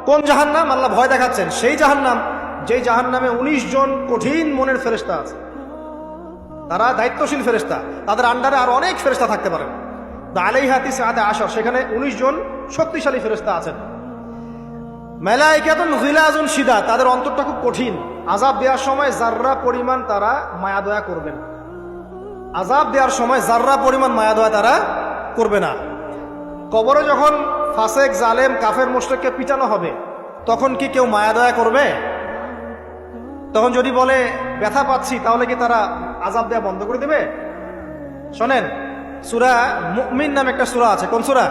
কোন জাহান্নাম? আল্লাহ ভয় দেখাচ্ছেন সেই জাহান্নাম যেই জাহান্নামে 19 জন কঠিন মনের ফেরেশতা আছে। তারা দায়িত্বশীল ফেরেশতা, তাদের আন্ডারে আর অনেক ফেরেশতা থাকতে পারেন। আলাইহা তিসআতা আশর, সেখানে 19 জন শক্তিশালী ফেরেশতা আছেন। মালায়েকাতুন গিলাজুন শিদাদ, তাদের অন্তরটা খুব কঠিন। আযাব দেওয়ার সময় যাররা পরিমাণ তারা মায়া দয়া করবে না। আযাব দেওয়ার সময় যাররা পরিমাণ মায়া দয়া তারা করবে না। কবরে যখন ফাসেক, জালেম, কাফের, মুশরিককে পিটানো হবে, তখন কি কেউ মায়া দয়া করবে? তখন যদি বলে ব্যথা পাচ্ছি, তাহলে কি তারা আযাব দেওয়া বন্ধ করে দেবে? শোনেন, সূরা মুমিন নামে একটা সূরা আছে। কোন সূরা?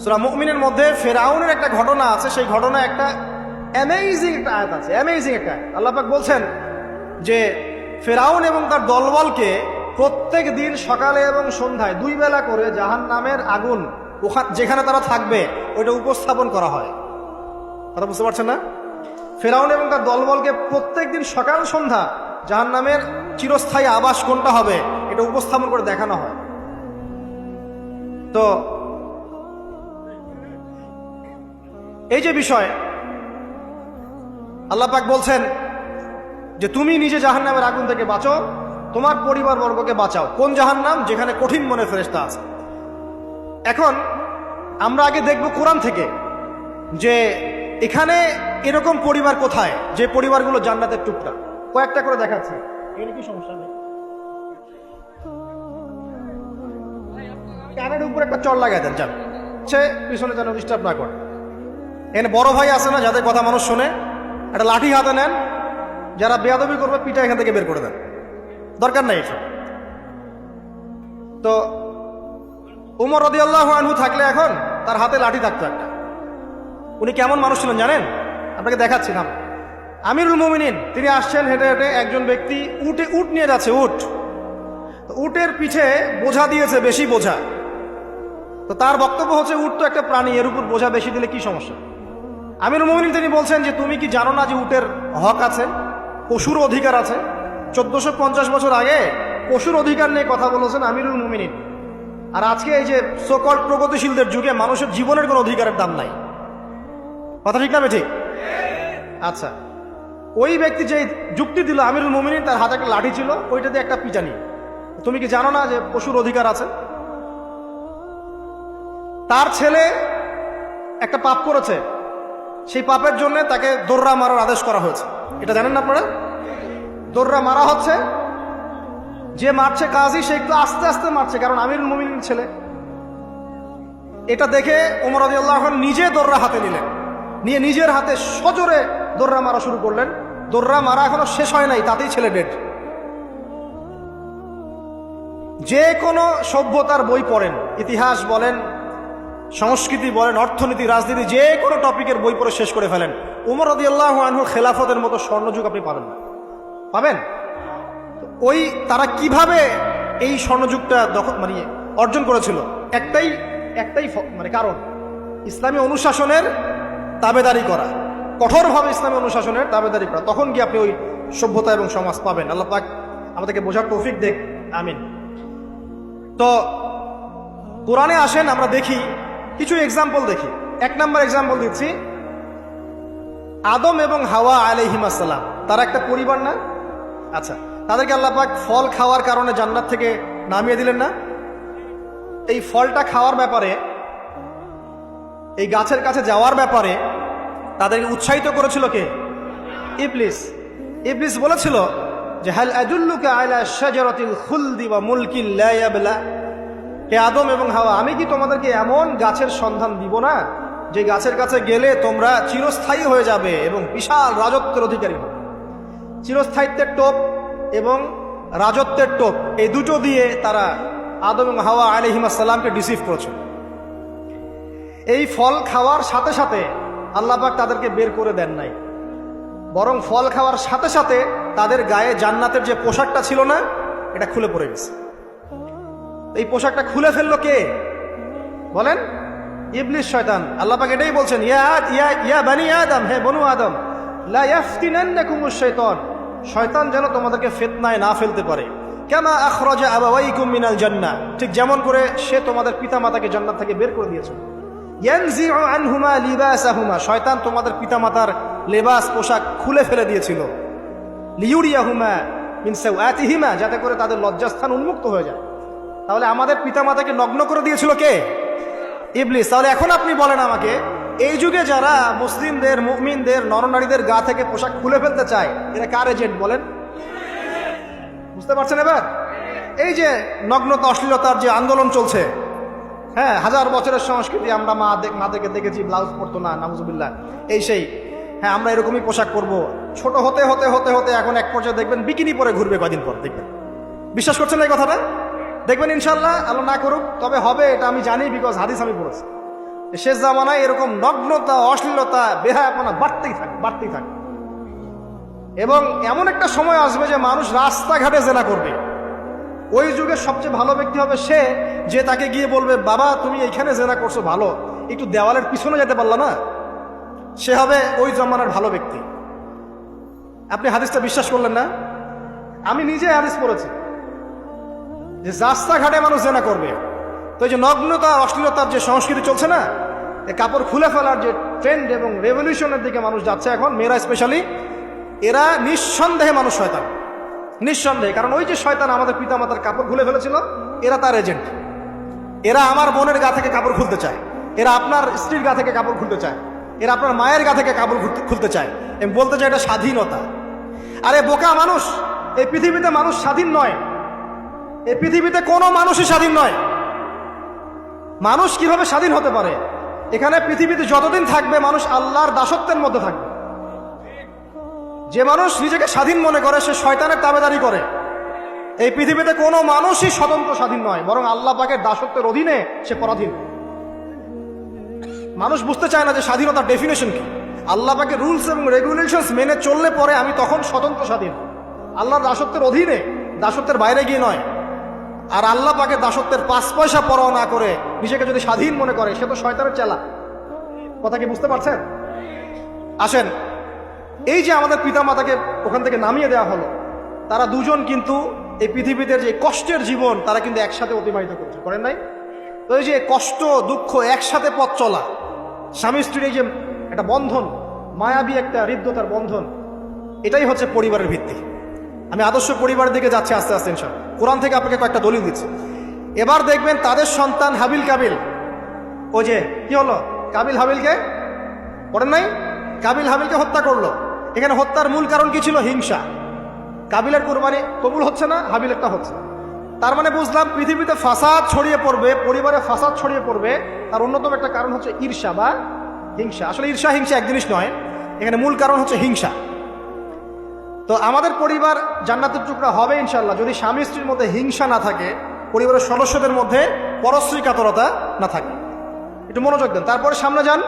সূরা মুমিনের মধ্যে ফেরাউনের একটা ঘটনা আছে। সেই ঘটনা একটা অ্যামেজিং একটা আয়াত আছে, অ্যামেজিং একটা। আল্লাহ পাক বলছেন যে ফেরাউন এবং তার দলবলকে প্রত্যেক দিন সকালে এবং সন্ধ্যায় 2 বেলা করে জাহান্নামের আগুন যেখানে তারা থাকবে ওইটা উপস্থাপন করা হয়। কথা বুঝতে পারছেন না? ফেরাউন এবং তার দলবলকে প্রত্যেক দিন সকাল সন্ধ্যা জাহান্নামের চিরস্থায়ী আবাস কোনটা হবে এটা উপস্থাপন করে দেখানো হয়। তো এই যে বিষয়, আল্লাহ পাক বলছেন যে তুমি নিজে জাহান্নামের আগুন থেকে বাঁচো, তোমার পরিবারবর্গকে বাঁচাও। কোন জাহান্নাম? যেখানে কঠিন মনের ফেরেশতা আছে। এখন আমরা আগে দেখব কোরআন থেকে যে এখানে এরকম পরিবার কোথায়, যে পরিবারগুলো জান্নাতের টুকরা। কয়েকটা করে দেখাচ্ছি। এর কি সমস্যা নেই? কানের উপর একটা চড় লাগাই দেন, যান সে পিছনে যেন ডিস্টার্ব না করে। এখানে বড় ভাই আছে না, যাদের কথা মানুষ শোনে, একটা লাঠি হাতে নেন, যারা বেয়াদবি করবে পিঠা এখান থেকে বের করে দেন, দরকার নাই এসব। তো উমর রাদিয়াল্লাহু আনহু থাকলে এখন তার হাতে লাঠি থাকতো একটা। উনি কেমন মানুষ ছিলেন জানেন? আপনাকে দেখাচ্ছি না। আমিরুল মুমিনিন তিনি আসছেন হেঁটে হেঁটে, একজন ব্যক্তি উট নিয়ে যাচ্ছে। উটের পিঠে বোঝা দিয়েছে, বেশি বোঝা। তো তার বক্তব্য হচ্ছে উট তো একটা প্রাণী, এর উপর বোঝা বেশি দিলে কি সমস্যা? আমিরুল মুমিনিন তিনি বলছেন যে তুমি কি জানো না যে উটের হক আছে, পশুর অধিকার আছে? 1450 বছর আগে পশুর অধিকার নিয়ে কথা বলেছেন আমিরুল মুমিনিন। আর আজকে এই যে সোকল্ড প্রগতিশীলদের যুগে মানুষের জীবনের কোনো অধিকারের দাম নাই। কথা ঠিক না ঠিক? আচ্ছা, ওই ব্যক্তি যে যুক্তি দিল আমিরুল মুমিনিন, তার হাতে একটা লাঠি ছিল, ওইটা দিয়ে একটা পিটানি। তুমি কি জানো না যে পশুর অধিকার আছে? তার ছেলে একটা পাপ করেছে, সেই পাপের জন্য তাকে দোররা মারার আদেশ করা হয়েছে। এটা জানেন না আপনারা? দোররা মারা হচ্ছে, যে মারছে কাজী সে একটু আস্তে আস্তে মারছে, কারণ আমিরুল মুমিনিন ছেলে। এটা দেখে ওমর রাদিয়াল্লাহু আনহু নিজে দোররা হাতে নিলেন, নিয়ে নিজের হাতে সজোরে দোররা মারা শুরু করলেন। দোররা মারা এখনো শেষ হয় নাই, তাতেই ছেলে ডেড। যে কোনো সভ্যতার বই পড়েন, ইতিহাস বলেন, সংস্কৃতি বলেন, অর্থনীতি, রাজনীতি, যে কোনো টপিকের বই পড়ে শেষ করে ফেলেন, ওমর রাদিয়াল্লাহু আনহু খেলাফতের মতো স্বর্ণযুগ আপনি পাবেন না। পাবেন? ওই তারা কিভাবে এই স্বর্ণযুগটা মানে অর্জন করেছিল? একটাই মানে কারণ, ইসলামী অনুশাসনের তাবেদারি করা, কঠোরভাবে ইসলামী অনুশাসনের তাবেদারি করা। তখন কি আপনি ওই সভ্যতা এবং সমাজ পাবেন। আল্লাহ পাক আমাদেরকে বোঝার তৌফিক দেখ, আমিন। তো কোরআনে আসেন, আমরা দেখি কিছু এক্সাম্পল দেখি। 1 নম্বর এক্সাম্পল দিচ্ছি, আদম এবং হাওয়া আলাইহিস সালাম, তারা একটা পরিবার না? আচ্ছা, তাদেরকে আল্লাহ পাক ফল খাওয়ার কারণে জান্নাত থেকে নামিয়ে দিলেন না? এই ফলটা খাওয়ার ব্যাপারে, এই গাছের কাছে যাওয়ার ব্যাপারে তাদেরকে উৎসাহিত করেছিল কে? ইবলিস। ইবলিস বলেছিল যে হাল আদুল্লুকা আলা শাজারাতিল খুলদি ওয়া মুলকিন লা ইয়াবলা, হে আদম এবং হাওয়া, আমি কি তোমাদেরকে এমন গাছের সন্ধান দিব না যে গাছের কাছে গেলে তোমরা চিরস্থায়ী হয়ে যাবে এবং বিশাল রাজত্বের অধিকারী হবে? চিরস্থায়িত্বের টোপ এবং রাজত্বের টোপ, এই দুটো দিয়ে তারা আদম এবং হাওয়া আলাইহিস সালামকে ডিসিভ করেছে। এই ফল খাওয়ার সাথে সাথে আল্লাহ পাক তাদেরকে বের করে দেন নাই, বরং ফল খাওয়ার সাথে সাথে তাদের গায়ে জান্নাতের যে পোশাকটা ছিল না, এটা খুলে পড়ে গেছে। এই পোশাকটা খুলে ফেললো কে বলেন? ইবলিস, শয়তান। আল্লাহ পাক এটাই বলছেন, ইয়া বানি আদম, হে বনু আদম, লা ইয়াফতিনান্নাকুমুশ শাইতান, শয়তান যেন তোমাদেরকে ফিতনায় না ফেলতে পারে। কামা আখরাজা আবাওয়াইকুম মিনাল জান্নাহ, ঠিক যেমন করে সে তোমাদের পিতামাতাকে জান্নাত থেকে বের করে দিয়েছে। ইয়ানজিউ আনহুমা লিবাসাহুমা, শয়তান তোমাদের পিতামাতার লেবাস পোশাক খুলে ফেলে দিয়েছিল, লিউরিয়াহুমা মিন সাওআতিহিমা, যাতে করে তাদের লজ্জাস্থান উন্মুক্ত হয়ে যায়। তাহলে আমাদের পিতামাতাকে নগ্ন করে দিয়েছিল কে? ইবলিস। তাহলে এখন আপনি বলেন আমাকে, এই যুগে যারা মুসলিমদের, মুমিনদের, নরনারীদের গা থেকে পোশাক খুলে ফেলতে চায়, এরা কার এজেন্ট বলেন? বুঝতে পারছেন এবার? এই যে নগ্নতা অশ্লীলতার যে আন্দোলন চলছে, হ্যাঁ, 1000 বছরের সংস্কৃতি, আমরা মাদেরকে দেখেছি ব্লাউজ পরতো না, নাউজুবিল্লাহ, এই সেই, হ্যাঁ আমরা এরকমই পোশাক পরবো। ছোট হতে হতে হতে হতে এখন এক পর্যায়ে দেখবেন বিকিনি পরে ঘুরবে কয়দিন পর, দেখবেন। বিশ্বাস করছেন এই কথাটা? দেখবেন ইনশাল্লাহ, আল্লাহ না করুক, তবে হবে, এটা আমি জানি, বিকজ হাদিস আমি পড়েছি। শেষ জামানায় এরকম নগ্নতা, অশ্লীলতা, বেহায়াপনা বাড়তেই থাকে। এবং এমন একটা সময় আসবে যে মানুষ রাস্তাঘাটে জেনা করবে। ওই যুগের সবচেয়ে ভালো ব্যক্তি হবে সে, যে তাকে গিয়ে বলবে, বাবা তুমি এইখানে জেনা করছো ভালো, একটু দেওয়ালের পিছনে যেতে পারলা না, সে হবে ওই জমানার ভালো ব্যক্তি। আপনি হাদিসটা বিশ্বাস করলেন না? আমি নিজে হাদিস পড়েছি যে রাস্তাঘাটে মানুষ জেনা করবে। তো এই যে নগ্নতা, অশ্লীলতার যে সংস্কৃতি চলছে না, এই কাপড় খুলে ফেলার যে ট্রেন্ড এবং রেভলিউশনের দিকে মানুষ যাচ্ছে এখন, মেয়েরা স্পেশালি, এরা নিঃসন্দেহে মানুষ শয়তান, নিঃসন্দেহে। কারণ ওই যে শয়তান আমাদের পিতামাতার কাপড় খুলে ফেলেছিল, এরা তার এজেন্ট। এরা আমার বোনের গা থেকে কাপড় খুলতে চায়, এরা আপনার স্ত্রীর গা থেকে কাপড় খুলতে চায়, এরা আপনার মায়ের গা থেকে কাপড় খুলতে চায়, এবং বলতে চায় এটা স্বাধীনতা। আরে বোকা মানুষ, এই পৃথিবীতে মানুষ স্বাধীন নয়, এই পৃথিবীতে কোনো মানুষই স্বাধীন নয়। মানুষ কিভাবে স্বাধীন হতে পারে? এখানে পৃথিবীতে যতদিন থাকবে মানুষ আল্লাহর দাসত্বের মধ্যে থাকবে। যে মানুষ নিজেকে স্বাধীন মনে করে সে শয়তানের তাবেদারি করে। এই পৃথিবীতে কোনো মানুষই স্বতন্ত্র স্বাধীন নয়, বরং আল্লাহ পাকের দাসত্বের অধীনে সে পরাধীন। মানুষ বুঝতে চায় না যে স্বাধীনতার ডেফিনেশন কি। আল্লাহ পাকের রুলস এবং রেগুলেশনস মেনে চললে পরে আমি তখন স্বতন্ত্র স্বাধীন, আল্লাহর দাসত্বের অধীনে, দাসত্বের বাইরে গিয়ে নয়। আর আল্লাহ পাকের দাসত্বের 5 পয়সা পরোয়া না করে নিজেকে যদি স্বাধীন মনে করে, সে তো শয়তানের চেলা। কথা কি বুঝতে পারছেন? আসেন, এই যে আমাদের পিতামাতাকে ওখান থেকে নামিয়ে দেওয়া হলো, তারা দুজন কিন্তু এই পৃথিবীতে যে কষ্টের জীবন, তারা কিন্তু একসাথে অতিবাহিত করছে, করেন নাই? তো এই যে কষ্ট, দুঃখ, একসাথে পথ চলা, স্বামী স্ত্রীর এই যে একটা বন্ধন, মায়াবী একটা হৃদ্যতার বন্ধন, এটাই হচ্ছে পরিবারের ভিত্তি। আমি আদর্শ পরিবারের দিকে যাচ্ছি আস্তে আস্তে ইনশাআল্লাহ। কোরআন থেকে আপনাকে কয়েকটা দলিল দিচ্ছি। এবার দেখবেন তাদের সন্তান হাবিল কাবিল, ওই যে কি হলো, কাবিল হাবিলকে, পড়েন নাই? কাবিল হাবিলকে হত্যা করলো। এখানে হত্যার মূল কারণ কি ছিল? হিংসা। কাবিলের কুরবানি কবুল হচ্ছে না, হাবিলেরটা হচ্ছে। তার মানে বুঝলাম পৃথিবীতে ফাসাদ ছড়িয়ে পড়বে, পরিবারে ফাসাদ ছড়িয়ে পড়বে, তার অন্যতম একটা কারণ হচ্ছে ঈর্ষা বা হিংসা। আসলে ঈর্ষা হিংসা এক জিনিস নয়, এখানে মূল কারণ হচ্ছে হিংসা। তো আমাদের পরিবার জান্নাতের টুকরা হবে ইনশাল্লাহ যদি স্বামী স্ত্রীর মধ্যে হিংসা না থাকে, পরিবারের সদস্যদের মধ্যে পরশ্রী কাতরতা না থাকে। একটু মনোযোগ দেন, তারপরে সামনে যান।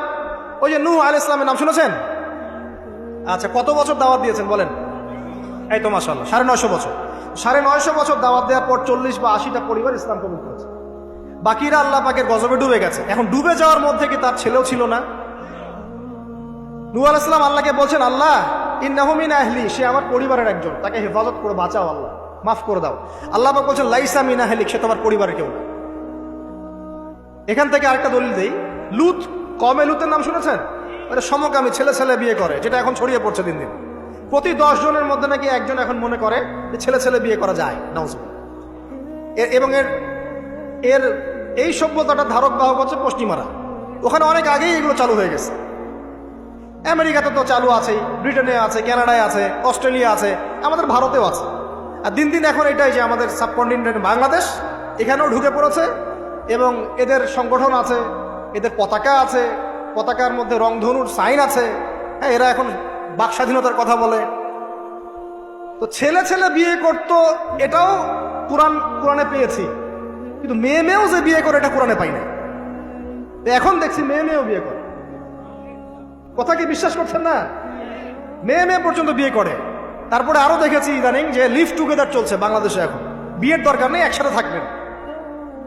ওই যে নূহ আলাইহিস সালামের নাম শুনেছেন? আচ্ছা, কত বছর দাওয়াত দিয়েছেন বলেন? এই তো মাশাআল্লাহ 950 বছর। 950 বছর দাওয়াত দেওয়ার পর 40 বা 80টা পরিবার ইসলাম কবুল করেছে। বাকিরা আল্লাহ পাকের গজবে ডুবে গেছে। এখন ডুবে যাওয়ার মধ্যে কি তার ছেলেও ছিল না? নূহ আলাইহিস সালাম আল্লাহকে বলছেন, আল্লাহ ইন্নাহু মিন আহলি, সে আমার পরিবারের একজন, তাকে হেফাজত করে বাঁচাও, আল্লাহ মাফ করে দাও। আল্লাহ পাক বলছেন লাইসা মিন আহলিক, সে তোমার পরিবারের কেউ না। এখান থেকে আরেকটা দলিল দেই, লুত, কমে লুতের নাম শুনেছেন? এটা সমকামী, ছেলে ছেলে বিয়ে করে, যেটা এখন ছড়িয়ে পড়ছে দিন দিন। প্রতি 10 জনের মধ্যে নাকি একজন এখন মনে করে যে ছেলে ছেলে বিয়ে করা যায়। নাউজুবিল্লাহ। এবং এর এই সভ্যতাটা ধারক বাহক হচ্ছে পশ্চিমারা। ওখানে অনেক আগেই এগুলো চালু হয়ে গেছে। আমেরিকাতে তো চালু আছেই, ব্রিটেনে আছে, কানাডায় আছে, অস্ট্রেলিয়া আছে, আমাদের ভারতেও আছে। আর দিন দিন এখন এটাই যে আমাদের সাবকন্টিনেন্ট বাংলাদেশ, এখানেও ঢুকে পড়েছে। এবং এদের সংগঠন আছে, এদের পতাকা আছে, পতাকার মধ্যে রংধনুর সাইন আছে। হ্যাঁ, এরা এখন বাক স্বাধীনতার কথা বলে। তো ছেলে ছেলে বিয়ে করতো, এটাও কোরআনে পেয়েছি, কিন্তু মেয়ে মেয়েও যে বিয়ে করে এটা কোরআনে পাই না। এখন দেখছি মেয়ে মেয়েও বিয়ে করে। কথা কি বিশ্বাস করছেন না? মেয়ে মেয়ে পর্যন্ত বিয়ে করে। তারপরে আরো দেখেছি ইদানিং যে লিভ টুগেদার চলছে বাংলাদেশে। এখন বিয়ের দরকার নেই, একসাথে থাকবেন,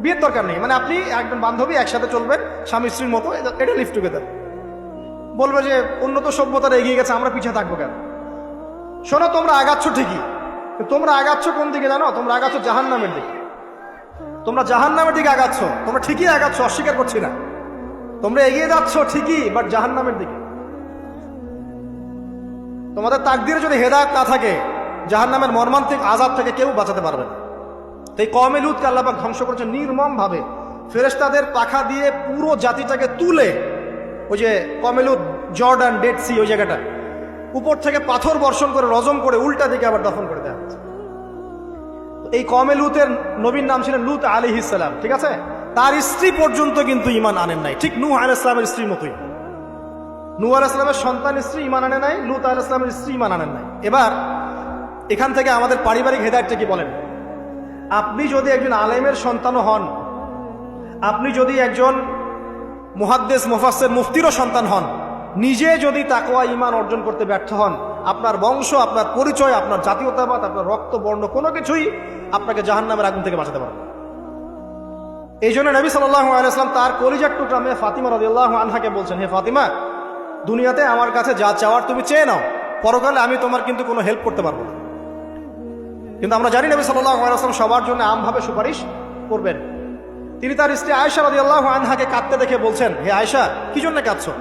বিয়ের দরকার নেই, মানে আপনি একজন বান্ধবী একসাথে চলবেন স্বামী স্ত্রীর মতো, এটা লিভ টুগেদার। বলবে যে উন্নত সভ্যতাটা এগিয়ে গেছে, আমরা পিছিয়ে থাকবো কেন? শোনো, তোমরা আগাচ্ছ ঠিকই, তোমরা আগাচ্ছ কোন দিকে জানো? তোমরা আগাচ্ছ জাহান্নামের দিকে। তোমরা জাহান্নামের দিকে আগাচ্ছ, তোমরা ঠিকই আগাচ্ছ, অস্বীকার করছি না। তোমরা এগিয়ে যাচ্ছ ঠিকই, বাট জাহান্নামের দিকে। তোমাদের তাকদীরে যদি হেদায়েত না থাকে, জাহান্নামের মর্মান্তিক আযাব থেকে কেউ বাঁচাতে পারবে না। এই কওমে লূতকে আল্লাহ পাক ধ্বংস করেছেন নির্মম ভাবে। ফেরেশতাদের পাখা দিয়ে পুরো জাতিটাকে তুলে, ওই যে কওমে লূত জর্ডান ডেড সি ওই জায়গাটা, উপর থেকে পাথর বর্ষণ করে রজম করে উল্টা দিকে আবার দফন করে দেওয়া হচ্ছে। এই কওমে লূতের নবীর নাম ছিলেন লূত আলাইহিস সালাম, ঠিক আছে? তার স্ত্রী পর্যন্ত কিন্তু ঈমান আনেন নাই, ঠিক নূহ আলাইহিস সালামের স্ত্রীর মতোই। নূহ আলাইহিস সালামের সন্তান স্ত্রী ঈমান আনে নাই, লূত আলাইহিস সালামের স্ত্রী ঈমান আনেন নাই। এবার এখান থেকে আমাদের পারিবারিক হেদায়েতটা কি বলেন? আপনি যদি একজন আলেমের সন্তানও হন, আপনি যদি একজন মুহাদ্দিস মুফাসসির মুফতিরও সন্তান হন, নিজে যদি তাকওয়া ঈমান অর্জন করতে ব্যর্থ হন, আপনার বংশ, আপনার পরিচয়, আপনার জাতীয়তাবাদ, আপনার রক্ত, বর্ণ কোনো কিছুই আপনাকে জাহান্নামের আগুন থেকে বাঁচাতে পারবে না। এই জন্য নবী সাল্লাল্লাহু আলাইহি ওয়াসাল্লাম তার কলিজার টুকরা মেয়ে ফাতিমা রাদিয়াল্লাহু আনহাকে বলছেন, হে ফাতিমা, দুনিয়াতে আমার কাছে যা চাওয়ার তুমি চেয়ে নাও, পরকালে আমি তোমার কিন্তু কোনো হেল্প করতে পারবো না। কিন্তু আমরা জানি নবী সাল্লাল্লাহু আলাইহি ওয়াসাল্লাম সবার জন্য আমভাবে সুপারিশ করবেন। তিনি তার স্ত্রী আয়েশা রাদিয়াল্লাহু আনহাকে কাঁদতে দেখে বলছেন, হে আয়েশা, কি জন্য কাঁদছো?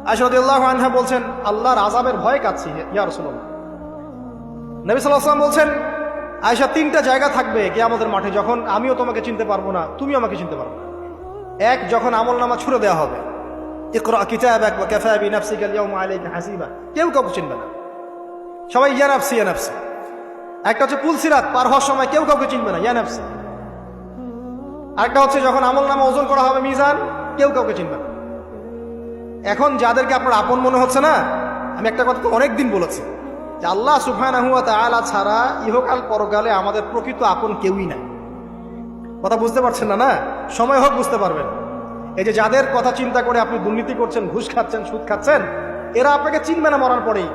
আয়েশা রাদিয়াল্লাহু আনহা বলছেন, আল্লাহর আযাবের ভয়ে কাঁদছি ইয়া রাসূলুল্লাহ। নবী সাল্লাল্লাহু আলাইহি ওয়াসাল্লাম বলছেন, আয়েশা, তিনটা জায়গা থাকবে কিয়ামতের মাঠে যখন আমিও তোমাকে চিনতে পারবো না, তুমিও আমাকে চিনতে পারবে না। এক, যখন আমলনামা ছুড়ে দেওয়া হবে, ইকরা কিতাবাক ওয়া কাফা বিনাফসিকা আল-ইয়াওমা আলাইকা হাসিবা, কেউ কাউকে চিনবে না, সবাই ইয়া নাফসি ইয়া নাফসি। একটা হচ্ছে পুলসিরাত পার হওয়ার সময় কেউ কাউকে চিনবে না, ইয়া নাফসি। আরেকটা হচ্ছে যখন আমলনামা ওজন করা হবে মিজান, কেউ কাউকে চিনবে না। এখন যাদেরকে আপনার আপন মনে হচ্ছে না, আমি একটা কথা তো অনেকদিন বলেছি যে আল্লাহ সুবহানাহু ওয়া তাআলা ছাড়া ইহকাল পরকালে আমাদের প্রকৃত আপন কেউই নাই। কথা বুঝতে পারছেন না? না, সময় হোক বুঝতে পারবেন। এই যে যাদের কথা চিন্তা করে আপনি দুর্নীতি করছেন, ঘুষ খাচ্ছেন, সুদ খাচ্ছেন, এরা আপনাকে চিনবে না মরার পরেই।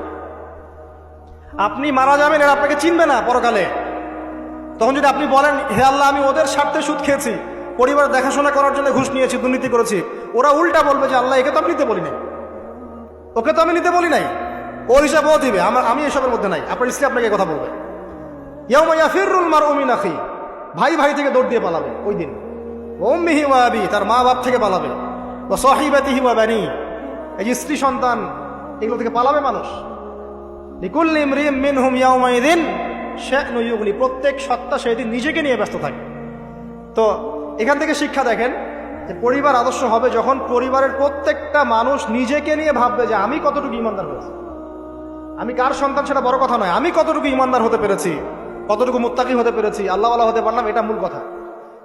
আপনি মারা যাবেন, এরা আপনাকে চিনবে না পরকালে। তখন যদি আপনি বলেন, হে আল্লাহ, আমি ওদের স্বার্থে সুদ খেয়েছি, পরিবার দেখাশোনা করার জন্য ঘুষ নিয়েছি, দুর্নীতি করেছি, ওরা উল্টা বলবে যে আল্লাহ, একে তো আমি নিতে বলি নাই, ওকে তো আমি নিতে বলি নাই, ওর হিসাব ও দিবে, আমি এসবের মধ্যে নাই। আপনার স্ত্রী আপনাকে কথা বলবে, ইয়াউমা ইয়াফিরুল মারউ মিন আখি, ভাই ভাই থেকে দৌড় দিয়ে পালাবে ওই দিন। ওয়া উম্মিহি ওয়া আবি, তার মা বাপ থেকে পালাবে। ওয়া সাহিবাতিহি ওয়া বানি, এই যে স্ত্রী সন্তান, এগুলো থেকে পালাবে মানুষ। লিকুল্লি ইমরিইম মিনহুম ইয়াউমাইযিন শা'নু ইউগনি, প্রত্যেক সত্তা সেদিন নিজেকে নিয়ে ব্যস্ত থাকে। তো এখান থেকে শিক্ষা দেখেন যে পরিবার আদর্শ হবে যখন পরিবারের প্রত্যেকটা মানুষ নিজেকে নিয়ে ভাববে যে আমি কতটুকু ইমানদার হয়েছি। আমি কার সন্তান সেটা বড় কথা নয়, আমি কতটুকু ইমানদার হতে পেরেছি, কতটুকু মুত্তাকি হতে পেরেছি, আল্লাহওয়ালা হতে পারলাম, এটা মূল কথা।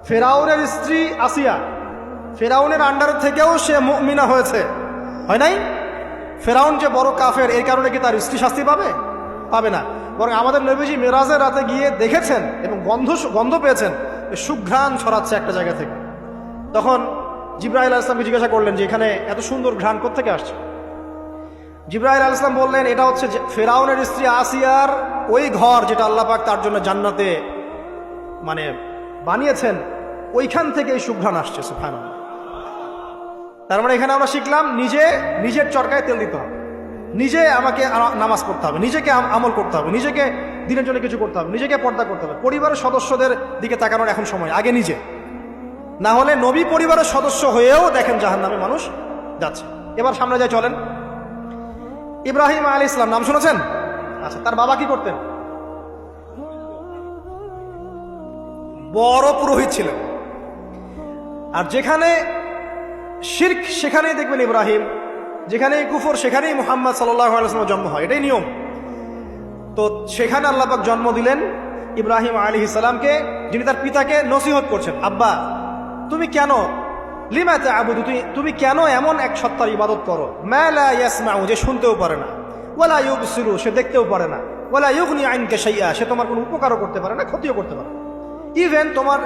ফেরাউনের স্ত্রী আসিয়া, ফেরাউনের আন্ডার থেকেও সে মুমিনা হয়েছে, হয় নাই? ফেরাউন যে বড় কাফের, এই কারণে কি তার স্ত্রী শাস্তি পাবে? পাবে না। বরং আমাদের নবীজি মেরাজের রাতে গিয়ে দেখেছেন এবং গন্ধ পেয়েছেন, সুঘ্রাণ ছড়াচ্ছে একটা জায়গা থেকে। তখন জিবরাইল আলাইহিস সালামকে জিজ্ঞাসা করলেন যে এখানে এত সুন্দর ঘ্রাণ কোত্থেকে আসছে? জিবরাইল আলাইহিস সালাম বললেন, এটা হচ্ছে ফেরাউনের স্ত্রী আসিয়ার ওই ঘর যেটা আল্লাহ পাক তার জন্য জান্নাতে মানে বানিয়েছেন, ওইখান থেকে এই সুঘ্রাণ আসছে। সুবহানাল্লাহ। তার মানে এখানে আমরা শিখলাম নিজের চরকায় তেল দিতে হবে, নিজে আমাকে নামাজ পড়তে হবে, নিজেকে আমল করতে হবে, নিজেকে দিনের জন্য কিছু করতে হবে, নিজেকে পর্দা করতে হবে। পরিবারের সদস্যদের দিকে তাকানোর এখন সময়, আগে নিজে। না হলে নবী পরিবারের সদস্য হয়েও দেখেন জাহান্নামে মানুষ যাচ্ছে। এবার সামনে যাই, চলেন। ইব্রাহিম আলাইহিস সালাম নাম শুনেছেন? আচ্ছা, তার বাবা কি করতেন? বড় পুরোহিত ছিলেন। আর যেখানে শিরক সেখানেই দেখবেন ইব্রাহিম, যেখানেই কুফর সেখানেই মুহাম্মদ সাল্লাল্লাহু আলাইহি ওয়াসাল্লামের জন্ম হয়, এটাই নিয়ম। তো সেখানে আল্লাহ পাক জন্ম দিলেন ইব্রাহিম আলাইহিস সালামকে, যিনি তার পিতাকে নসিহত করছেন, আব্বা তুমি কেন লিমা তা'বুদু, তুমি কেন এমন এক সত্তার ইবাদত করো, মা লা ইয়াসমাউ, যে শুনতেও পারে না, ওয়ালা ইউবসিরু, সে দেখতেও পারে না, ওয়ালা ইউগনি আনকা শাইআ, সে তোমার কোনো উপকারও করতে পারে না, ক্ষতিও করতে পারে না। ইভেন তোমার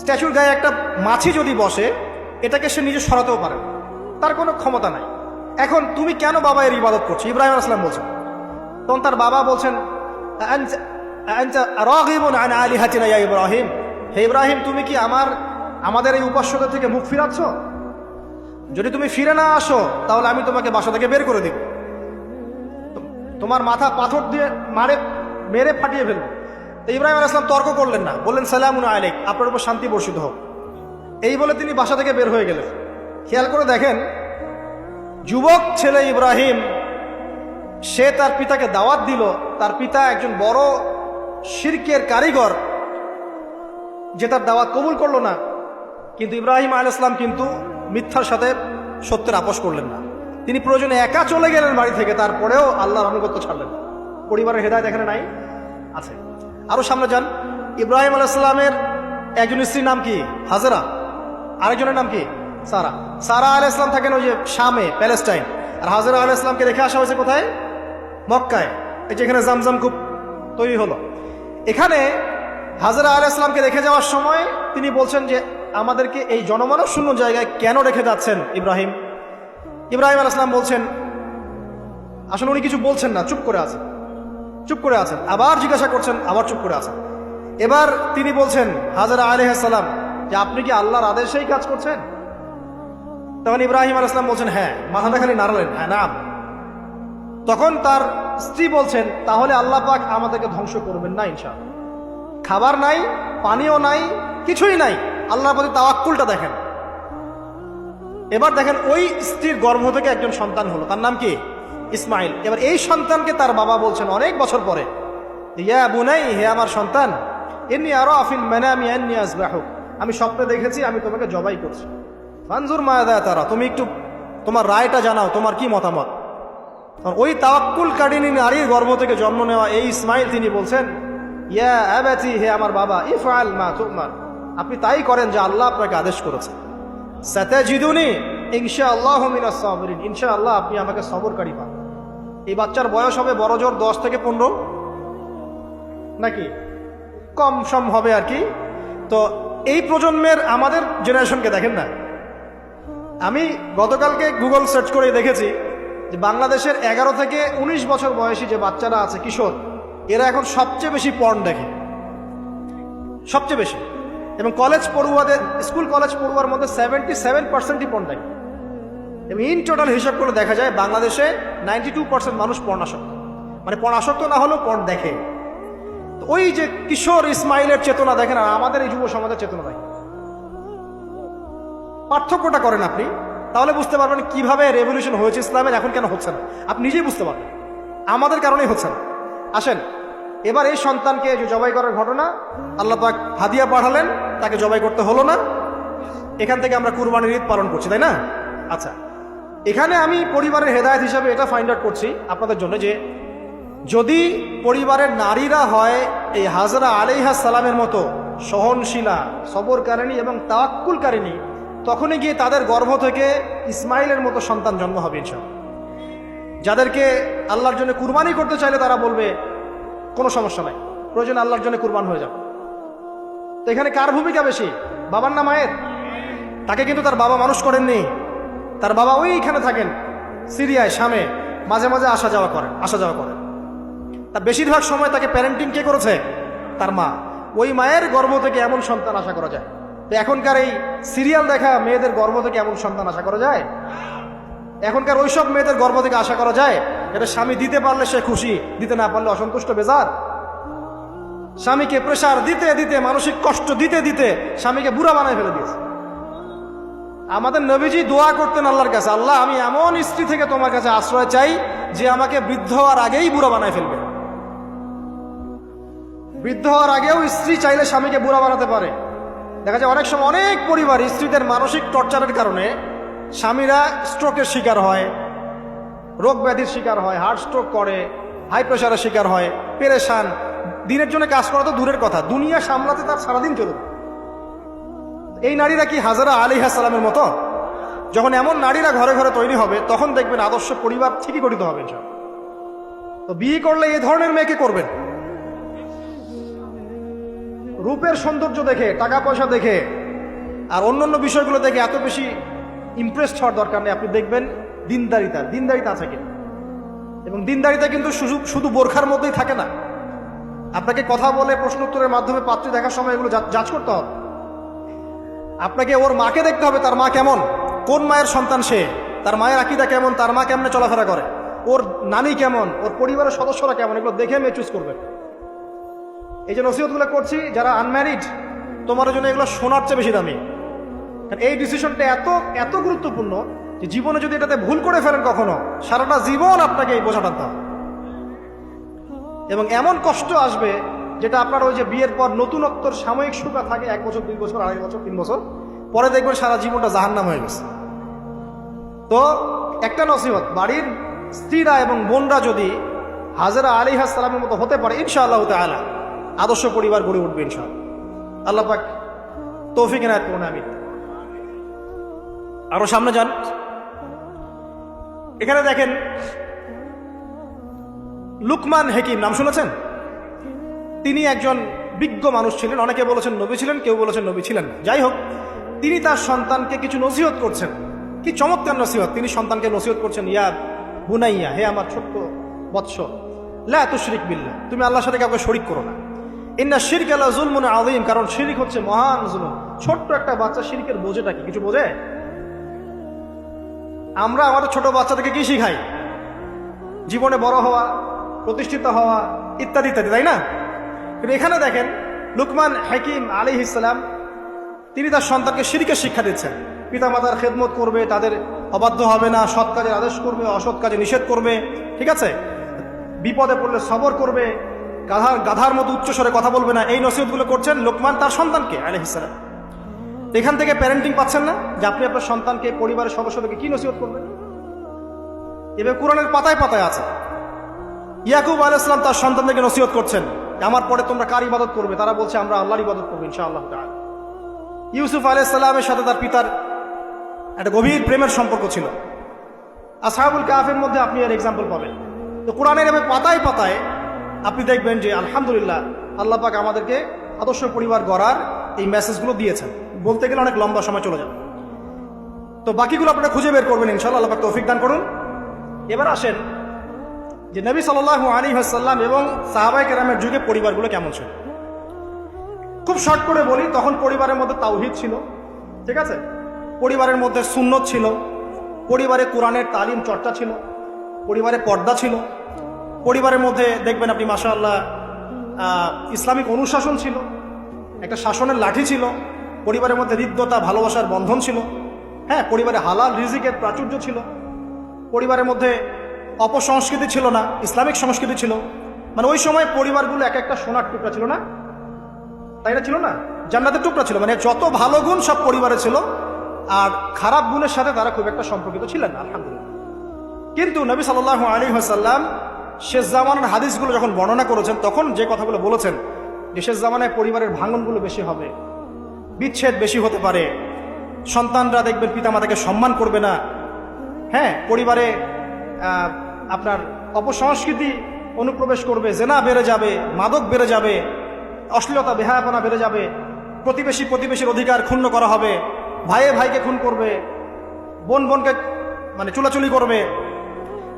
স্ট্যাচুর গায়ে একটা মাছি যদি বসে, এটাকে সে নিজে সরাতেও পারে না, তার কোনো ক্ষমতা নাই। এখন তুমি কেন বাবা এর ইবাদত করছো? ইব্রাহিম আলাইহিস সালাম বলছেন। তখন তার বাবা বলছেন, আনতা রাগিবুন আন আলিহাতিনা ইয়া ইব্রাহিম, হে ইব্রাহিম, তুমি কি আমাদের এই উপাস্যদের থেকে মুখ ফিরাচ্ছ? যদি তুমি ফিরে না আসো তাহলে আমি তোমাকে বাসা থেকে বের করে দেব, তোমার মাথা পাথর দিয়ে মেরে ফাটিয়ে ফেলবো। তো ইব্রাহিম আলাইহিস সালাম তর্ক করলেন না, বললেন সালামুন আলাইক, আপনার উপর শান্তি বর্ষিত হোক। এই বলে তিনি বাসা থেকে বের হয়ে গেলেন। খেয়াল করে দেখেন, যুবক ছেলে ইব্রাহিম সে তার পিতাকে দাওয়াত দিল। তার পিতা একজন বড় শিরকের কারিগর, যে তার দাওয়াত কবুল করলো না। কিন্তু ইব্রাহিম আলাইহিস সালাম কিন্তু মিথ্যার সাথে সত্যের আপোষ করলেন না। তিনি প্রয়োজনে একা চলে গেলেন বাড়ি থেকে, তারপরেও আল্লাহর আনুগত্য ছাড়লেন। পরিবারের হেদায়েত এখানে নাই, আছে। আরো সামনে যান, ইব্রাহিম আলাইহিস সালামের একজন স্ত্রীর নাম কি? হাজেরা। আরেকজনের নাম কি? সারা। সারা আলাইহিস সালাম থাকেন ওই যে শামে, প্যালেস্টাইন। আর হাজেরা আলাইহিস সালামকে রেখে আসা হয়েছে কোথায়? মক্কায়, এই যেখানে জামজাম কূপ তৈরি হলো। এখানে হাজেরা আলাইহিস সালামকে রেখে যাওয়ার সময় তিনি বলছেন যে আমাদেরকে এই জনমানব শূন্য জায়গায় কেন রেখে যাচ্ছেন ইব্রাহিম? ইব্রাহিম আলাইহিস সালাম বলছেন, আসলে উনি কিছু বলছেন না, চুপ করে আছেন, চুপ করে আছেন। আবার জিজ্ঞাসা করছেন, আবার চুপ করে আছেন। এবার তিনি বলছেন হাজেরা আলাইহিস সালাম যে আপনি কি আল্লাহর আদেশেই কাজ করছেন? তখন ইব্রাহিম আলাইহিস সালাম বলছেন হ্যাঁ। মাথাটা খালি নাড়ালেন, হ্যাঁ নাম। তখন তার স্ত্রী বলছেন তাহলে আল্লাহ পাক আমাদেরকে ধ্বংস করবেন না ইনশাআল্লাহ। খাবার নাই, পানিও নাই, কিছুই নাই, আল্লাহর প্রতি তাওয়াক্কুলটা দেখেন। এবার দেখেন ওই স্ত্রীর গর্ভ থেকে একজন সন্তান হলো, তার নাম কি? ইসমাইল। এবার এই সন্তানকে তার বাবা বলছেন অনেক বছর পরে, ইয়া বুনাই, হে আমার সন্তান, ইন্নী আরা ফিল মানামি আন্নী আযবাহুক, আমি স্বপ্নে দেখেছি আমি তোমাকে জবাই করছি। ফানজুর মাযা তারা, তুমি একটু তোমার রায়টা জানাও, তোমার কি মতামত? ওই তাওয়াক্কুল কারিনী নারীর গর্ভ থেকে জন্ম নেওয়া এই ইসমাইল তিনি বলছেন, ইয়া আবাতি, হে আমার বাবা, ইফআল মা তুমার, আপনি তাই করেন যা আল্লাহ আপনাকে আদেশ করেছে। সাতাজিদুনি ইনশাআল্লাহু মিনাস সাবিরিন, ইনশাআল্লাহ আপনি আমাকে সবরকারী পাবেন। এই বাচ্চার বয়স হবে বড় জোর 10 থেকে 15, নাকি কম সম হবে আর কি। তো এই প্রজন্মের আমাদের জেনারেশনকে দেখেন না, আমি গতকালকে গুগল সার্চ করে দেখেছি যে বাংলাদেশের 11 থেকে 19 বছর বয়সী যে বাচ্চারা আছে, কিশোর, এরা এখন সবচেয়ে বেশি পর্ন দেখে, সবচেয়ে বেশি। এবং কলেজ পড়ুয়াদের, স্কুল কলেজ পড়ুয়ার মধ্যে 77%ই পর্ন দেখে। এবং ইন টোটাল হিসাব করে দেখা যায় বাংলাদেশে 92% মানুষ পর্ন আসক্ত, মানে পর্ন আসক্ত না হলেও পর্ন দেখে। তো ওই যে কিশোর ইসমাইলের চেতনা দেখেন আর আমাদের এই যুব সমাজের চেতনা দেখেন, পার্থক্যটা করেন আপনি, তাহলে বুঝতে পারবেন কিভাবে রেভলিউশন হয়েছে ইসলামের, এখন কেন হচ্ছে না আপনি নিজেই বুঝতে পারবেন। আমাদের কারণেই হচ্ছে না। আসেন এবার এই সন্তানকে যে জবাই করার ঘটনা, আল্লাহ পাক হাদিয়া পাঠালেন, তাকে জবাই করতে হলো না। এখান থেকে আমরা কুরবানির ঈদ পালন করছি, তাই না? আচ্ছা, এখানে আমি পরিবারের হেদায়েত হিসাবে এটা ফাইন্ড আউট করছি আপনাদের জন্য যে যদি পরিবারের নারীরা হয় এই হাজরা আলাইহিস সালামের মতো সহনশীলা, সবরকারিণী এবং তাওয়াক্কুলকারিণী, তখনই গিয়ে তাদের গর্ভ থেকে ইসমাইলের মতো সন্তান জন্ম হবে ইনশাআল্লাহ। যাদেরকে আল্লাহর জন্য কুরবানি করতে চাইলে তারা বলবে কোনো সমস্যা নাই, প্রয়োজন আল্লাহর জন্য কুরবান হয়ে যাবে। তো এখানে কার ভূমিকা বেশি, বাবার না মায়ের? তাকে কিন্তু তার বাবা মানুষ করেননি, তার বাবা ওইখানে থাকেন সিরিয়ায়, শামে, মাঝে মাঝে আসা যাওয়া করেন। তার বেশিরভাগ সময় তাকে প্যারেন্টিং কে করেছে? তার মা। ওই মায়ের গর্ভ থেকে এমন সন্তান আশা করা যায়? তো এখনকার এই সিরিয়াল দেখা মেয়েদের গর্ভ থেকে এমন সন্তান আশা করা যায়? এখনকার ওইসব মেয়েদের গর্ভ থেকে আশা করা যায়? এটা স্বামী দিতে পারলে সে খুশি, দিতে না পারলে অসন্তুষ্ট, বেজার। স্বামীকে প্রেসার দিতে দিতে, মানসিক কষ্ট দিতে দিতে স্বামীকে বুড়া বানায় ফেলে দিয়েছে। আমাদের নবীজি দোয়া করতেন আল্লাহর কাছে, আল্লাহ আমি এমন স্ত্রী থেকে তোমার কাছে আশ্রয় চাই যে আমাকে বৃদ্ধ হওয়ার আগেই বুড়া বানায় ফেলবে। বৃদ্ধ হওয়ার আগেও স্ত্রী চাইলে স্বামীকে বুড়া বানাতে পারে। দেখা যায় অনেক সময় অনেক পরিবার স্ত্রীদের মানসিক টর্চারের কারণে স্বামীরা স্ট্রোকের শিকার হয়, রোগ ব্যাধির শিকার হয়, হার্ট স্ট্রোক করে, হাই প্রেশারের শিকার হয়, পেরেশান, দিনের জন্য কাজ করা তো দূরের কথা, দুনিয়া সামলাতে তার সারাদিন চলবে। এই নারীরা কি হাজরা আলাইহিস সালামের মতো? যখন এমন নারীরা ঘরে ঘরে তৈরি হবে তখন দেখবেন আদর্শ পরিবার ঠিকই গঠিত হবে। তো বিয়ে করলে এই ধরনের মেয়েকে করবেন, রূপের সৌন্দর্য দেখে, টাকা পয়সা দেখে আর অন্যান্য বিষয়গুলো দেখে এত বেশি ইমপ্রেসড হওয়ার দরকার নেই। আপনি দেখবেন দিনদারিতা আছে কিনা। এবং দিনদারিতা কিন্তু শুধু বোরখার মধ্যেই থাকে না। আপনাকে কথা বলে প্রশ্ন উত্তরের মাধ্যমে পাত্রী দেখার সময় এগুলো যাচ করতে হবে। আপনাকে ওর মাকে দেখতে হবে, তার মা কেমন, কোন মায়ের সন্তান সে, তার মায়ের আকীদা কেমন, তার মা কেমনে চলাফেরা করে, ওর নানি কেমন, ওর পরিবারের সদস্যরা কেমন, এগুলো দেখে মেয়ে চুজ করবেন। এই যে নসিহতগুলো করছি, যারা আনম্যারিড তোমার জন্য এগুলো সোনার চেয়ে বেশি দামি। কারণ এই ডিসিশনটা এত এত গুরুত্বপূর্ণ যে জীবনে যদি এটাতে ভুল করে ফেলেন কখনো, সারাটা জীবন আপনাকে এই বোঝা টানতে হবে। এবং এমন কষ্ট আসবে যেটা আপনার ওই যে বিয়ের পর নতুনত্বর সাময়িক সুখা থাকে 1 বছর 2 বছর 2.5 বছর 3 বছর, পরে দেখবেন সারা জীবনটা জাহান্নাম হয়ে গেছে। তো একটা নসিহত, বাড়ির স্ত্রীরা এবং বোনরা যদি হাজেরা আলাইহিস সালামের মতো হতে পারে ইনশাআল্লাহ তাআলা আদর্শ পরিবার গড়ে উঠবে ইনশাআল্লাহ। আল্লাহ পাক তৌফিক এনায়েত করুন, আমিন। আরো সামনে যান, এখানে দেখেন লুকমান হাকিম, নাম শুনেছেন? তিনি একজন বিজ্ঞ মানুষ ছিলেন। অনেকে বলেছেন নবী ছিলেন, কেউ বলেছেন নবী ছিলেন না। যাই হোক, তিনি তার সন্তানকে কিছু নসিহত করছেন। কি চমৎকার নসিহত! তিনি সন্তানকে নসিহত করছেন, ইয়া বুনাইয়া, হে আমার ছোট্ট বৎস, লা তুশরিক বিল্লাহ, তুমি আল্লাহর সাথে কাউকে শরীক করো না। ইন্না শিরকা লা যুলমুন আযীম, কারণ শিরক হচ্ছে মহান জুলুম। ছোট্ট একটা বাচ্চা শিরকের বোঝেটা কি? কিছু বোঝে? আমরা আমাদের ছোট বাচ্চাদেরকে কি শিখাই? জীবনে বড় হওয়া, প্রতিষ্ঠিত হওয়া, ইত্যাদি ইত্যাদি, তাই না? কিন্তু এখানে দেখেন লুকমান হাকিম আলাইহিস সালাম তিনি তার সন্তানকে শিরকের শিক্ষা দিচ্ছেন। পিতামাতার খেদমত করবে, তাদের অবাধ্য হবে না, সৎ কাজের আদেশ করবে, অসৎ কাজে নিষেধ করবে, ঠিক আছে? বিপদে পড়লে সবর করবে, গাধার মতো উচ্চস্বরে কথা বলবে না। এই নসিহতগুলো করছেন লোকমান তার সন্তানকে আলাইহিস সালাম। এখান থেকে প্যারেন্টিং পাচ্ছেন না যে আপনি আপনার সন্তানকে, পরিবারের সদস্যদেরকে কি নসিহত করবেন? এবার কোরআনের পাতায় পাতায় আছে। ইয়াকুব আলাইহিস সালাম তার সন্তানদেরকে নসিহত করছেন, আমার পরে তোমরা কার ইবাদত করবে? তারা বলছে আমরা আল্লাহর ইবাদত করবো ইনশাআল্লাহ তাআলা। ইউসুফ আলাইহিস সালামের সাথে তার পিতার একটা গভীর প্রেমের সম্পর্ক ছিল। আসহাবুল কাহফের মধ্যে আপনি এর এক্সাম্পল পাবেন। তো কোরআনের এভাবে পাতায় পাতায় আপনি দেখবেন যে আলহামদুলিল্লাহ আল্লাহ পাক আমাদেরকে আদর্শ পরিবার গড়ার এই মেসেজগুলো দিয়েছেন। বলতে গেলে অনেক লম্বা সময় চলে যাবে, তো বাকিগুলো আপনারা খুঁজে বের করবেন ইনশাআল্লাহ। আল্লাহ পাক তৌফিক দান করুন। এবার আসেন যে নবী সাল্লাল্লাহু আলাইহি ওয়াসাল্লাম এবং সাহাবায়ে কেরামের যুগে পরিবারগুলো কেমন ছিল। খুব শর্ট করে বলি, তখন পরিবারের মধ্যে তাওহীদ ছিল, ঠিক আছে? পরিবারের মধ্যে সুন্নত ছিল, পরিবারে কোরআনের তালিম চর্চা ছিল, পরিবারে পর্দা ছিল, পরিবারের মধ্যে দেখবেন আপনি মাশাআল্লাহ ইসলামিক অনুশাসন ছিল, একটা শাসনের লাঠি ছিল, পরিবারের মধ্যে হৃদ্যতা, ভালোবাসার বন্ধন ছিল, হ্যাঁ, পরিবারে হালাল রিজিকের প্রাচুর্য ছিল, পরিবারের মধ্যে অপসংস্কৃতি ছিল না, ইসলামিক সংস্কৃতি ছিল। মানে ওই সময় পরিবারগুলো এক একটা সোনার টুকরা ছিল না, তাই না? ছিল না, জান্নাতের টুকরা ছিল। মানে যত ভালো গুণ সব পরিবারে ছিল, আর খারাপ গুণের সাথে তারা খুব একটা সম্পর্কিত ছিলেন না, আলহামদুলিল্লাহ। কিন্তু নবী সাল্লাল্লাহু আলাইহি ওয়াসাল্লাম শেষ জামানার হাদিসগুলো যখন বর্ণনা করেছেন, তখন যে কথাগুলো বলেছেন যে শেষ জামানায় পরিবারের ভাঙনগুলো বেশি হবে, বিচ্ছেদ বেশি হতে পারে, সন্তানরা দেখবেন পিতামাতাকে সম্মান করবে না, হ্যাঁ, পরিবারে আপনার অপসংস্কৃতি অনুপ্রবেশ করবে, জেনা বেড়ে যাবে, মাদক বেড়ে যাবে, অশ্লীলতা বেহায়াপনা বেড়ে যাবে, প্রতিবেশীর অধিকার ক্ষুণ্ণ করা হবে, ভাইয়ে ভাইকে খুন করবে, বোন বোনকে মানে চুলাচুলি করবে,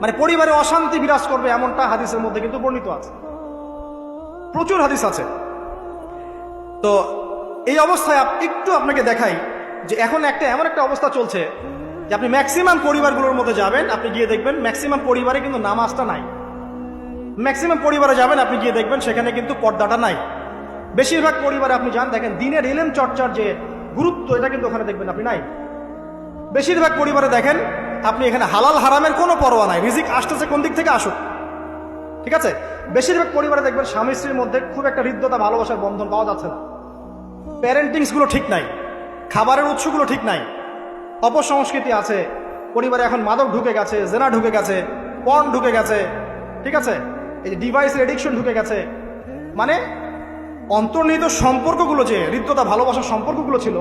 মানে পরিবারে অশান্তি বিরাজ করবে, এমনটা হাদিসের মধ্যে কিন্তু বর্ণিত আছে, প্রচুর হাদিস আছে। তো এই অবস্থায় একটু আপনাকে দেখাই যে এখন এমন একটা অবস্থা চলছে যে আপনি ম্যাক্সিমাম পরিবারগুলোর মধ্যে যাবেন, আপনি গিয়ে দেখবেন ম্যাক্সিমাম পরিবারে কিন্তু নামাজটা নাই। ম্যাক্সিমাম পরিবারে যাবেন, আপনি গিয়ে দেখবেন সেখানে কিন্তু পর্দাটা নাই। বেশিরভাগ পরিবারে আপনি যান, দেখেন দিনের ইলম চর্চার যে গুরুত্ব, এটা কিন্তু ওখানে দেখবেন আপনি নাই। বেশিরভাগ পরিবারে দেখেন আপনি এখানে হালাল হারামের কোনো পরোয়া নাই, রিজিক আসতেছে কোন দিক থেকে আসুক, ঠিক আছে? বেশিরভাগ পরিবারে দেখবেন স্বামী স্ত্রীর মধ্যে খুব একটা হৃদ্যতা, ভালোবাসার বন্ধন পাওয়া যাচ্ছে না। প্যারেন্টিংসগুলো ঠিক নাই, খাবারের উৎসগুলো ঠিক নাই, অপসংস্কৃতি আছে পরিবারে। এখন মাদক ঢুকে গেছে, জেনা ঢুকে গেছে, পর্ন ঢুকে গেছে, ঠিক আছে? এই যে ডিভাইসের এডিকশন ঢুকে গেছে। মানে অন্তর্নিহিত সম্পর্কগুলো, যে হৃদ্যতা ভালোবাসার সম্পর্কগুলো ছিল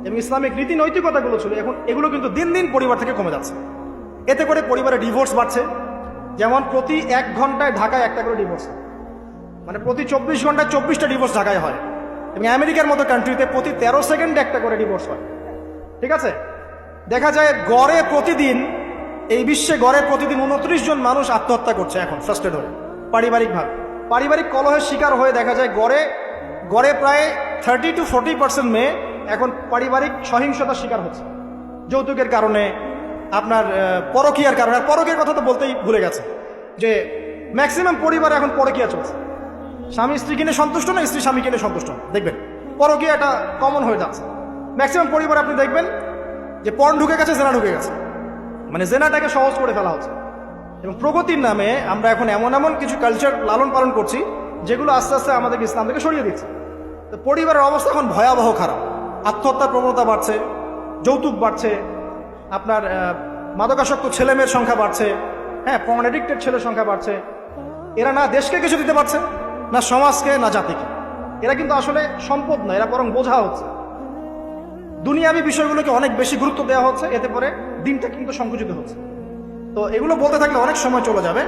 এবং ইসলামিক রীতি নৈতিকতাগুলো ছিল, এখন এগুলো কিন্তু দিন দিন পরিবার থেকে কমে যাচ্ছে। এতে করে পরিবারে ডিভোর্স বাড়ছে। যেমন প্রতি 1 ঘন্টায় ঢাকায় একটা করে ডিভোর্স, মানে প্রতি 24 ঘন্টায় 24টা ডিভোর্স ঢাকায় হয়। এবং আমেরিকার মতো কান্ট্রিতে প্রতি 13 সেকেন্ডে একটা করে ডিভোর্স হয়, ঠিক আছে? দেখা যায় গড়ে প্রতিদিন, এই বিশ্বে গড়ে প্রতিদিন 29 জন মানুষ আত্মহত্যা করছে এখন ফ্রাস্ট্রেট হয়ে, পারিবারিক কলহের শিকার হয়ে। দেখা যায় গড়ে প্রায় 30 to 40% মেয়ে এখন পারিবারিক সহিংসতার শিকার হচ্ছে, যৌতুকের কারণে, আপনার পরকীয়ার কারণে। আর পরকীয়ার কথা তো বলতেই ভুলে গেছে যে ম্যাক্সিমাম পরিবারে এখন পরকীয়া চলছে। স্বামী স্ত্রী কিনে সন্তুষ্ট না, স্ত্রী স্বামী কিনে সন্তুষ্ট না, দেখবেন পরকীয়া এটা কমন হয়ে যাচ্ছে। ম্যাক্সিমাম পরিবার আপনি দেখবেন যে পর্ন ঢুকে গেছে, জেনা ঢুকে গেছে, মানে জেনাটাকে সহজ করে ফেলা হচ্ছে। এবং প্রগতির নামে আমরা এখন এমন এমন কিছু কালচার লালন পালন করছি যেগুলো আস্তে আস্তে আমাদেরকে ইসলাম থেকে সরিয়ে দিচ্ছে। তো পরিবারের অবস্থা এখন ভয়াবহ খারাপ। আত্মহত্যার প্রবণতা বাড়ছে, যৌতুক বাড়ছে, আপনার মাদকাসক্ত ছেলেমেয়ের সংখ্যা বাড়ছে, হ্যাঁ, পর্ন এডিক্টেড ছেলের সংখ্যা বাড়ছে। এরা না দেশকে কিছু দিতে পারছে, না সমাজকে, না জাতিকে। এরা কিন্তু আসলে সম্পদ না, এরা বরং বোঝা হচ্ছে। দুনিয়াবি বিষয়গুলোকে অনেক বেশি গুরুত্ব দেওয়া হচ্ছে, এতে করে দিনটা কিন্তু সংকুচিত হচ্ছে। তো এগুলো বলতে থাকলে অনেক সময় চলে যাবে।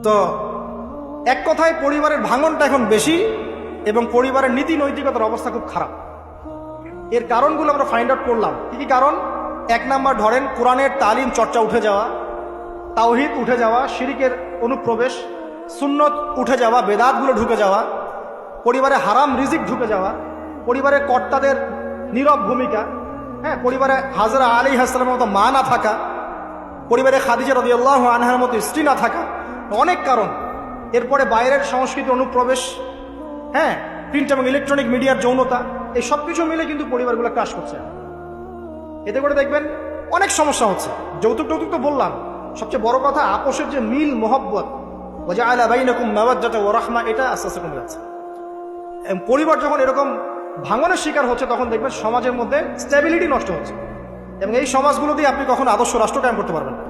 তো এক কথায় পরিবারের ভাঙনটা এখন বেশি এবং পরিবারের নীতি নৈতিকতার অবস্থা খুব খারাপ। এর কারণগুলো আমরা ফাইন্ড আউট করলাম। কি কি কারণ? এক নাম্বার ধরেন কোরআনের তালিম চর্চা উঠে যাওয়া, তাওহীদ উঠে যাওয়া, শিরিকের অনুপ্রবেশ, সুন্নত উঠে যাওয়া, বেদাতগুলো ঢুকে যাওয়া, পরিবারে হারাম রিজিক ঢুকে যাওয়া, পরিবারের কর্তাদের নীরব ভূমিকা, হ্যাঁ, পরিবারে হাজরা আলাইহিস সালামের মতো মা না থাকা, পরিবারে খাদিজা রাদিয়াল্লাহু আনহার মতো স্ত্রী না থাকা, অনেক কারণ। এরপরে বাইরের সংস্কৃতি অনুপ্রবেশ, হ্যাঁ, প্রিন্ট এবং ইলেকট্রনিক মিডিয়ার যৌনতা, এই সব কিছু মিলে কিন্তু পরিবারগুলো ক্রাশ করছে। এতে করে দেখবেন অনেক সমস্যা হচ্ছে। যৌতুক টৌতুক তো বললাম, সবচেয়ে বড় কথা আপোষের যে মিল মোহব্বত, ওয়াজআলা বাইনাকুম মাওয়াজ্জাতা ওয়া রাহমা, এটা আস্তে আস্তে কমে যাচ্ছে। পরিবার যখন এরকম ভাঙনের শিকার হচ্ছে তখন দেখবেন সমাজের মধ্যে স্টেবিলিটি নষ্ট হচ্ছে এবং এই সমাজগুলো দিয়ে আপনি কখনো আদর্শ রাষ্ট্র কায়েম করতে পারবেন না।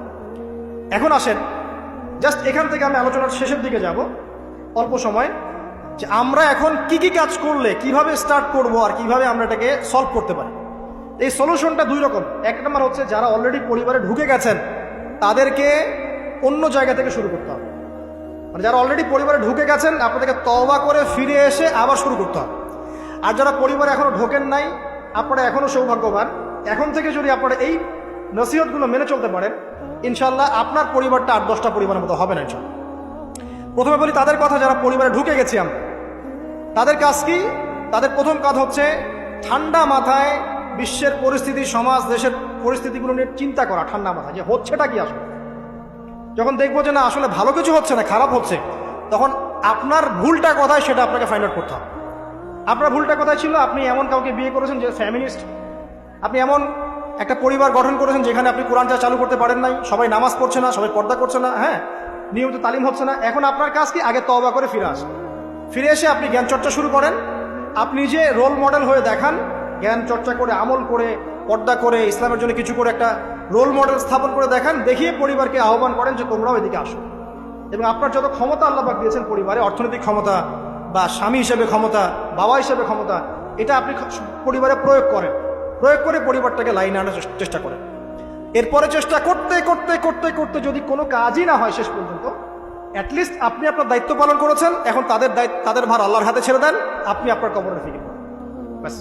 এখন আসেন, জাস্ট এখান থেকে আমি আলোচনার শেষের দিকে যাব অল্প সময়, যে আমরা এখন কি কি কাজ করলে কিভাবে স্টার্ট করব আর কিভাবে আমরা এটাকে সলভ করতে পারি। এই সলিউশনটা দুই রকম। এক নম্বর হচ্ছে যারা অলরেডি পরিবারে ঢুকে গেছেন তাদেরকে অন্য জায়গা থেকে শুরু করতে হবে। মানে যারা অলরেডি পরিবারে ঢুকে গেছেন আপনাদেরকে তওবা করে ফিরে এসে আবার শুরু করতে হবে। আর যারা পরিবারে এখনো ঢোকেন নাই, আপনারা এখনো সৌভাগ্যবান। এখন থেকে যদি আপনারা এই নসিহতগুলো মেনে চলতে পারেন, ইনশাল্লাহ আপনার পরিবারটা 8-10টা পরিবারের মতো হবে না ইনশাল্লাহ। প্রথমে বলি তাদের কথা, যারা পরিবারে ঢুকে গেছি আমরা, তাদের কাজ কি? তাদের প্রথম কাজ হচ্ছে ঠান্ডা মাথায় বিশ্বের পরিস্থিতি, সমাজ দেশের পরিস্থিতিগুলো নিয়ে চিন্তা করা, ঠান্ডা মাথায়, যে হচ্ছেটা কি আসলে। যখন দেখবো যে না আসলে ভালো কিছু হচ্ছে না, খারাপ হচ্ছে, তখন আপনার ভুলটা কোথায় সেটা আপনাকে ফাইন্ড আউট করতে হবে। আপনার ভুলটা কোথায় ছিল? আপনি এমন কাউকে বিয়ে করেছেন যে ফ্যামিনিস্ট, আপনি এমন একটা পরিবার গঠন করেছেন যেখানে আপনি কোরআনটা চালু করতে পারেন নাই, সবাই নামাজ পড়ছে না, সবাই পর্দা করছে না, হ্যাঁ, নিয়মিত তালিম হচ্ছে না। এখন আপনার কাজ কি? আগে তওবা করে ফিরে আসেন। ফিরে এসে আপনি জ্ঞান চর্চা শুরু করেন। আপনি যে রোল মডেল হয়ে দেখান, জ্ঞান চর্চা করে, আমল করে, পর্দা করে, ইসলামের জন্য কিছু করে একটা রোল মডেল স্থাপন করে দেখান, দেখিয়ে পরিবারকে আহ্বান করেন যে তোমরাও এদিকে আসো। এবং আপনার যত ক্ষমতা আল্লাহ পাক দিয়েছেন পরিবারে, অর্থনৈতিক ক্ষমতা বা স্বামী হিসেবে ক্ষমতা, বাবা হিসেবে ক্ষমতা, এটা আপনি পরিবারে প্রয়োগ করেন। প্রয়োগ করে পরিবারটাকে লাইনে আনার চেষ্টা করেন। এরপরে চেষ্টা করতে করতে করতে করতে যদি কোনো কাজই না হয় শেষ পর্যন্ত, অ্যাটলিস্ট আপনি আপনার দায়িত্ব পালন করেছেন। এখন তাদের ভার আল্লাহর হাতে ছেড়ে দেন, আপনি আপনার কবরে ফিরে পড়েন। ব্যাস,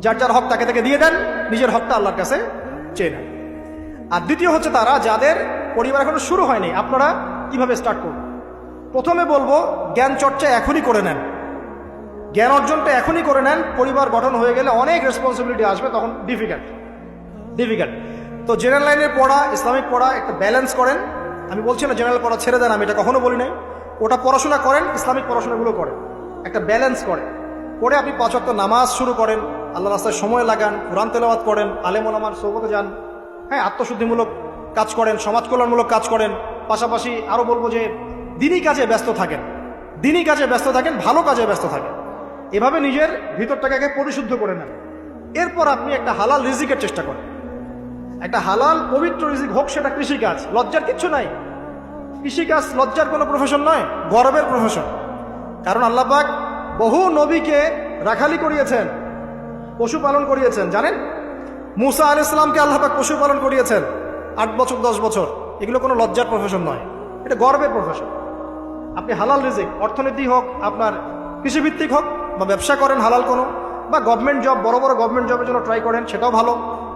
যার যার হক তাকে তাকে দিয়ে দেন, নিজের হকটা আল্লাহর কাছে চেয়ে নেন। আর দ্বিতীয় হচ্ছে তারা যাদের পরিবার এখনো শুরু হয়নি, আপনারা কিভাবে স্টার্ট করবেন? প্রথমে বলবো জ্ঞান চর্চা এখনই করে নেন, জ্ঞান অর্জনটা এখনই করে নেন। পরিবার গঠন হয়ে গেলে অনেক রেসপন্সিবিলিটি আসবে, তখন ডিফিকাল্ট। তো জেনারেল লাইনের পড়া, ইসলামিক পড়া একটা ব্যালেন্স করেন। আমি বলছি না জেনারেল পড়া ছেড়ে দেন, আমি এটা কখনো বলি নাই। ওটা পড়াশোনা করেন, ইসলামিক পড়াশোনাগুলো করেন, একটা ব্যালেন্স করেন। করে আপনি 5 ওয়াক্ত নামাজ শুরু করেন, আল্লাহ রাস্তায় সময় লাগান, কোরআন তেলাওয়াত করেন, আলেম ওলামার সোহবতে যান, হ্যাঁ, আত্মশুদ্ধিমূলক কাজ করেন, সমাজ কল্যাণমূলক কাজ করেন। পাশাপাশি আরও বলবো যে দিনই কাজে ব্যস্ত থাকেন, ভালো কাজে ব্যস্ত থাকেন। এভাবে নিজের ভিতরটাকে আগে পরিশুদ্ধ করে নেন। এরপর আপনি একটা হালাল রিজিকের চেষ্টা করেন, একটা হালাল পবিত্র রিজিক হোক, সেটা কৃষিকাজ। লজ্জার কিচ্ছু নাই, কৃষিকাজ লজ্জার কোনো প্রফেশন নয়, গর্বের প্রফেশন। কারণ আল্লাহ পাক বহু নবীকে রাখালি করিয়েছেন, পশুপালন করিয়েছেন। জানেন, মুসা আলাইহিস সালামকে আল্লাহ পাক পশুপালন করিয়েছেন 8 বছর 10 বছর। এগুলো কোনো লজ্জার প্রফেশন নয়, এটা গর্বের প্রফেশন। আপনি হালাল রিজিক, অর্থনীতি হোক, আপনার কৃষিভিত্তিক হোক, বা ব্যবসা করেন হালাল কোনো, বা গভর্নমেন্ট জব, বড় বড় গভর্নমেন্ট জবের জন্য ট্রাই করেন, সেটাও ভালো।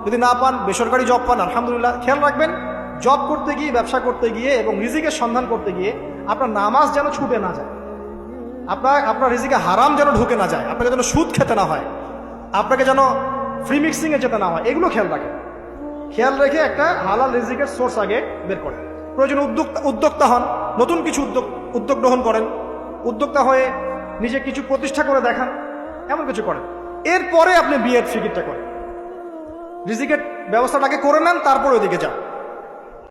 যদি না পান, বেসরকারি জব পান, আলহামদুলিল্লাহ। খেয়াল রাখবেন, জব করতে গিয়ে, ব্যবসা করতে গিয়ে এবং রিজিকের সন্ধান করতে গিয়ে আপনার নামাজ যেন ছুটে না যায়, আপনার রিজিকে হারাম যেন ঢুকে না যায়, আপনাকে যেন সুদ খেতে না হয়, আপনাকে যেন ফ্রি মিক্সিংয়ে যেতে না হয়, এগুলো খেয়াল রাখেন। খেয়াল রেখে একটা হালাল রিজিকের সোর্স আগে বের করেন। প্রয়োজনে উদ্যোক্তা হন, নতুন কিছু উদ্যোগ গ্রহণ করেন, উদ্যোক্তা হয়ে নিজে কিছু প্রতিষ্ঠা করে দেখান, এমন কিছু করেন। এরপরে আপনি বিয়ের ফিকিরটা করেন। রিজিকের ব্যবস্থাটাকে করে নেন, তারপরে ওইদিকে যান।